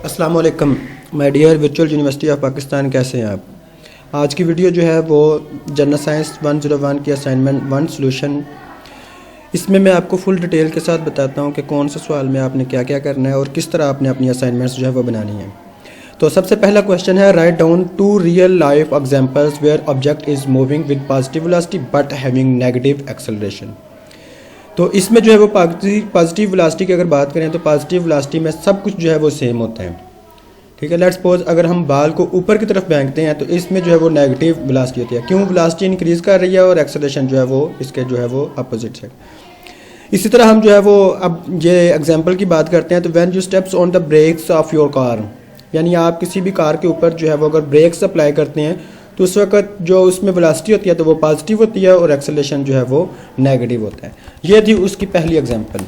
अस्सलाम वालेकुम my dear virtual university of Pakistan. कैसे हैं आप? आज की वीडियो जो है वो जनरल साइंस 101 की असाइनमेंट 1 सॉल्यूशन। इसमें मैं आपको फुल डिटेल के साथ बताता हूं कि कौन से सवाल में आपने क्या क्या करना है और किस तरह आपने अपनी असाइनमेंट्स जो है वो बनानी है। तो सबसे पहला क्वेश्चन है, write down 2 real life examples where object is moving with positive velocity but having negative acceleration. तो इसमें जो है वो पॉजिटिव वेलोसिटी की अगर बात करें तो पॉजिटिव वेलोसिटी में सब कुछ जो है वो सेम होता है। ठीक है, लेट्स सपोज अगर हम बाल को ऊपर की तरफ फेंकते हैं तो इसमें जो है वो नेगेटिव वेलोसिटी होती है। क्यों? वेलोसिटी इंक्रीज कर रही है और एक्सेलरेशन जो है वो इसके जो है वो अपोजिट है। इसी तरह हम जो है वो अब ये एग्जांपल की बात करते हैं तो when you steps on the brakes of your car, यानी आप किसी भी कार के ऊपर जो है वो अगर ब्रेक्स अप्लाई करते हैं तो उस वक्त जो उसमें वेलोसिटी होती है तो वो पॉजिटिव होती है और एक्सेलरेशन जो है वो नेगेटिव होता है। ये थी उसकी पहली एग्जांपल।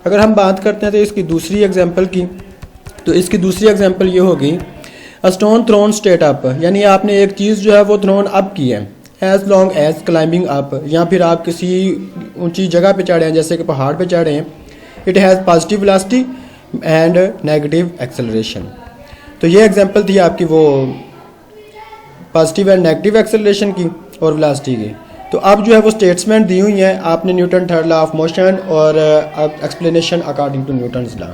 अगर हम बात करते हैं तो इसकी दूसरी एग्जांपल की, तो इसकी दूसरी एग्जांपल ये होगी, a stone thrown straight up, यानी आपने एक चीज़ जो है वो थ्रोन अप की है, as long as climbing up, या फिर आप किसी ऊंची जगह पे चढ़े हैं जैसे कि पहाड़ पे चढ़े हैं। It has positive velocity and negative acceleration. तो ये एग्जांपल थी आपकी वो पॉजिटिव एंड नेगेटिव एक्सेलरेशन की और वेलोसिटी की। तो अब जो है वो स्टेटमेंट दी हुई हैं, आपने Newton third law of motion और explanation according to Newton's law.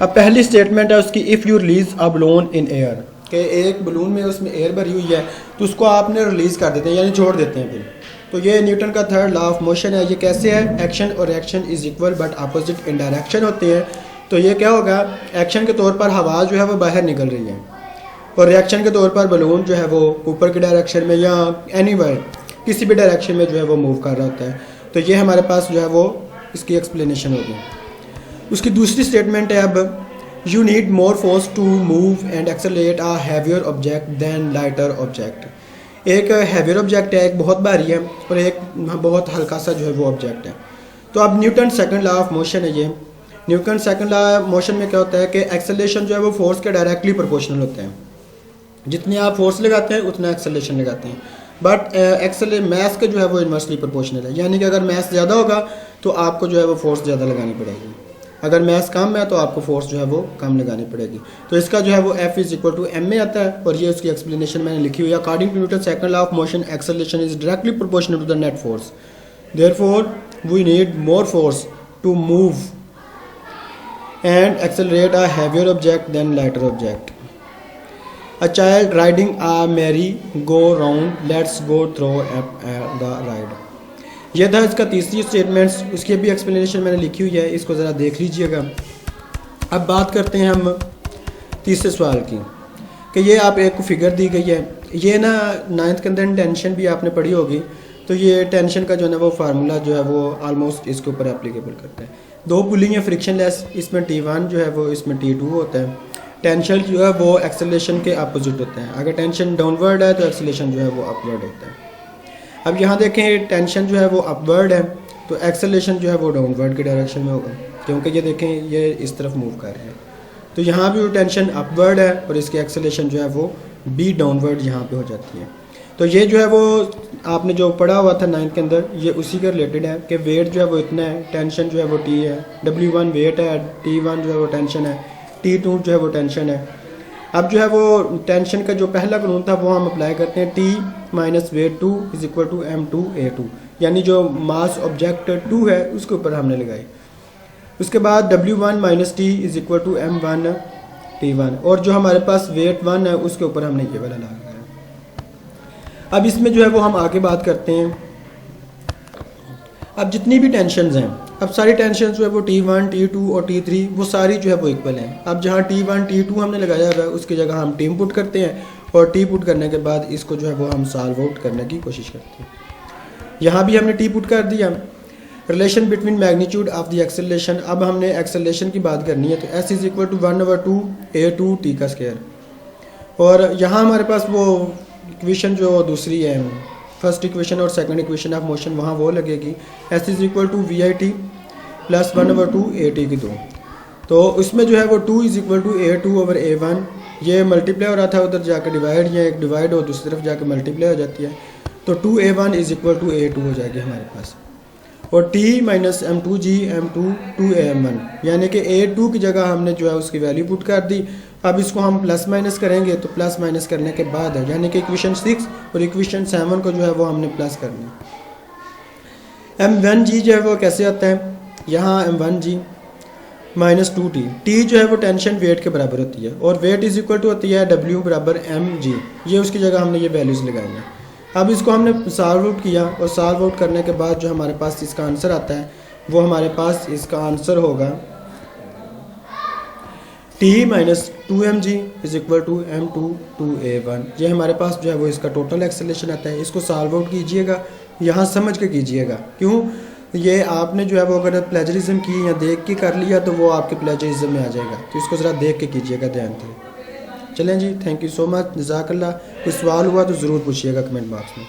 अब पहली स्टेटमेंट है उसकी, if you release a balloon in air, कि एक बलून में उसमें एयर भरी हुई है तो उसको आपने रिलीज़ कर देते हैं यानी छोड़ देते हैं फिर। तो ये न्यूटन का थर्ड लॉ ऑफ मोशन है। ये कैसे है? एक्शन और reaction is equal but opposite in direction होते हैं। तो ये क्या होगा, एक्शन के तौर पर हवा जो है वो बाहर निकल रही है और रिएक्शन के तौर पर बलून जो है वो ऊपर की डायरेक्शन में या एनीवेयर किसी भी डायरेक्शन में जो है वो मूव कर रहा होता है। तो ये हमारे पास जो है वो इसकी एक्सप्लेनेशन होगी। उसकी दूसरी स्टेटमेंट है, अब you need more force to move and accelerate a heavier object than lighter object. एक हैवियर ऑब्जेक्ट है, एक बहुत भारी है और एक बहुत हल्का सा जो है वो ऑब्जेक्ट है। तो अब Newton second law of motion है। ये Newton second law of motion में क्या होता है कि एक्सेलरेशन जो है वो फोर्स के डायरेक्टली प्रोपोर्शनल होते हैं। जितने आप फोर्स लगाते हैं उतना एक्सेलरेशन लगाते हैं, बट मैथ का जो है वो इन्वर्सली प्रोपोर्शनल है, यानी कि अगर मैथ ज़्यादा होगा तो आपको जो है वो फोर्स ज़्यादा लगानी पड़ेगी, अगर मैथ कम है तो आपको फोर्स जो है वो कम लगानी पड़ेगी। तो इसका जो है वो F is equal to M में आता है और ये उसकी एक्सप्लेनेशन मैंने लिखी हुई है। According to Newton second law of motion acceleration is directly proportional to the net force, therefore we need more force to move and accelerate a heavier object than lighter object. A child riding a merry-go-round, let's go through the ride। यह था इसका तीसरी statements. उसकी भी explanation मैंने लिखी हुई है, इसको ज़रा देख लीजिएगा। अब बात करते हैं हम तीसरे सवाल की, कि ये आप एक फिगर दी गई है। ये ना 9th के अंदर टेंशन भी आपने पढ़ी होगी, तो ये टेंशन का जो है ना वो फार्मूला जो है वो ऑलमोस्ट इसके ऊपर एप्लीकेबल करता है। दो पुलिंग है फ्रिक्शन लेस, इसमें T1 जो है वो इसमें T2 होता है। टेंशन जो है वो एक्सेलरेशन के अपोजिट होता है। अगर टेंशन डाउनवर्ड है तो एक्सेलरेशन जो है वो अपवर्ड होता है। अब यहाँ देखें टेंशन जो है वो अपवर्ड है तो एक्सेलरेशन जो है वो डाउनवर्ड की डायरेक्शन में होगा, क्योंकि ये देखें ये इस तरफ मूव कर रहे हैं। तो यहाँ भी टेंशन अपवर्ड है और इसकी एक्सेलरेशन जो है वो बी डाउनवर्ड यहाँ पे हो जाती है। तो ये जो है वो आपने जो पढ़ा हुआ था 9th के अंदर, ये उसी के रिलेटेड है कि वेट जो है वो इतना है, टेंशन जो है वो T है, W1 वेट है, T1 जो है वो टेंशन है, T2 जो है वो टेंशन है। अब जो है वो टेंशन का जो पहला कानून था वो हम अप्लाई करते हैं, T minus weight 2 is equal to M2A2, यानी जो मास ऑब्जेक्ट 2 है उसके ऊपर हमने लगाई। उसके बाद W1 minus T is equal to M1 T1, और जो हमारे पास वेट 1 है उसके ऊपर हमने ये वाला लगाया। अब इसमें जो है वो हम आगे बात करते हैं। अब जितनी भी टेंशन्स हैं, अब सारी टेंशन जो है वो T1, T2 और T3 वो सारी जो है वो इक्वल हैं। अब जहाँ T1, T2 हमने लगाया हुआ है उसकी जगह हम T पुट करते हैं और T पुट करने के बाद इसको जो है वो हम सॉल्व आउट करने की कोशिश करते हैं। यहाँ भी हमने T पुट कर दिया। Relation between magnitude of the acceleration, अब हमने एक्सेलरेशन की बात करनी है तो S is equal to 1/2 A2 T का स्क्वायर, और यहाँ हमारे पास वो इक्वेशन जो दूसरी है, फर्स्ट इक्वेशन और सेकंड इक्वेशन ऑफ मोशन, वहाँ वो लगेगी S is equal to VIT plus 1/2 AT की 2। तो इसमें जो है वो 2 is equal to A2 over A1, ये मल्टीप्लाई हो रहा था उधर जाकर डिवाइड, या एक डिवाइड हो दूसरी तरफ जाकर मल्टीप्लाई हो जाती है, तो 2A1 is equal to A2 हो जाएगी हमारे पास। और T minus M2G M2 2AM1, यानी कि A2 की जगह हमने जो है उसकी वैल्यू पुट कर दी। अब इसको हम प्लस माइनस करेंगे, तो प्लस माइनस करने के बाद है, यानी कि इक्वेशन 6 और इक्वेशन 7 को जो है वो हमने प्लस करना है। M1G जो है वो कैसे आता है, यहाँ M1G माइनस 2T, T जो है वो टेंशन वेट के बराबर होती है और वेट इज इक्वल टू होती है W बराबर mg, ये उसकी जगह हमने ये वैल्यूज़ लगाई हैं। अब इसको हमने सॉल्व आउट किया और सॉल्व आउट करने के बाद जो हमारे पास इसका आंसर आता है वो हमारे पास इसका आंसर होगा T minus 2mg is equal to M2 2A1। ये हमारे पास जो है वो इसका टोटल एक्सेलरेशन आता है। इसको सॉल्व आउट कीजिएगा, यहाँ समझ के कीजिएगा, क्यों, ये आपने जो है वो अगर प्लेजरिज्म की या देख के कर लिया तो वो आपके प्लेजरिज्म में आ जाएगा, तो इसको ज़रा देख के कीजिएगा ध्यान से। चलें जी, थैंक यू सो मच, जज़ाकल्लाह। कोई सवाल हुआ तो ज़रूर पूछिएगा कमेंट बॉक्स में।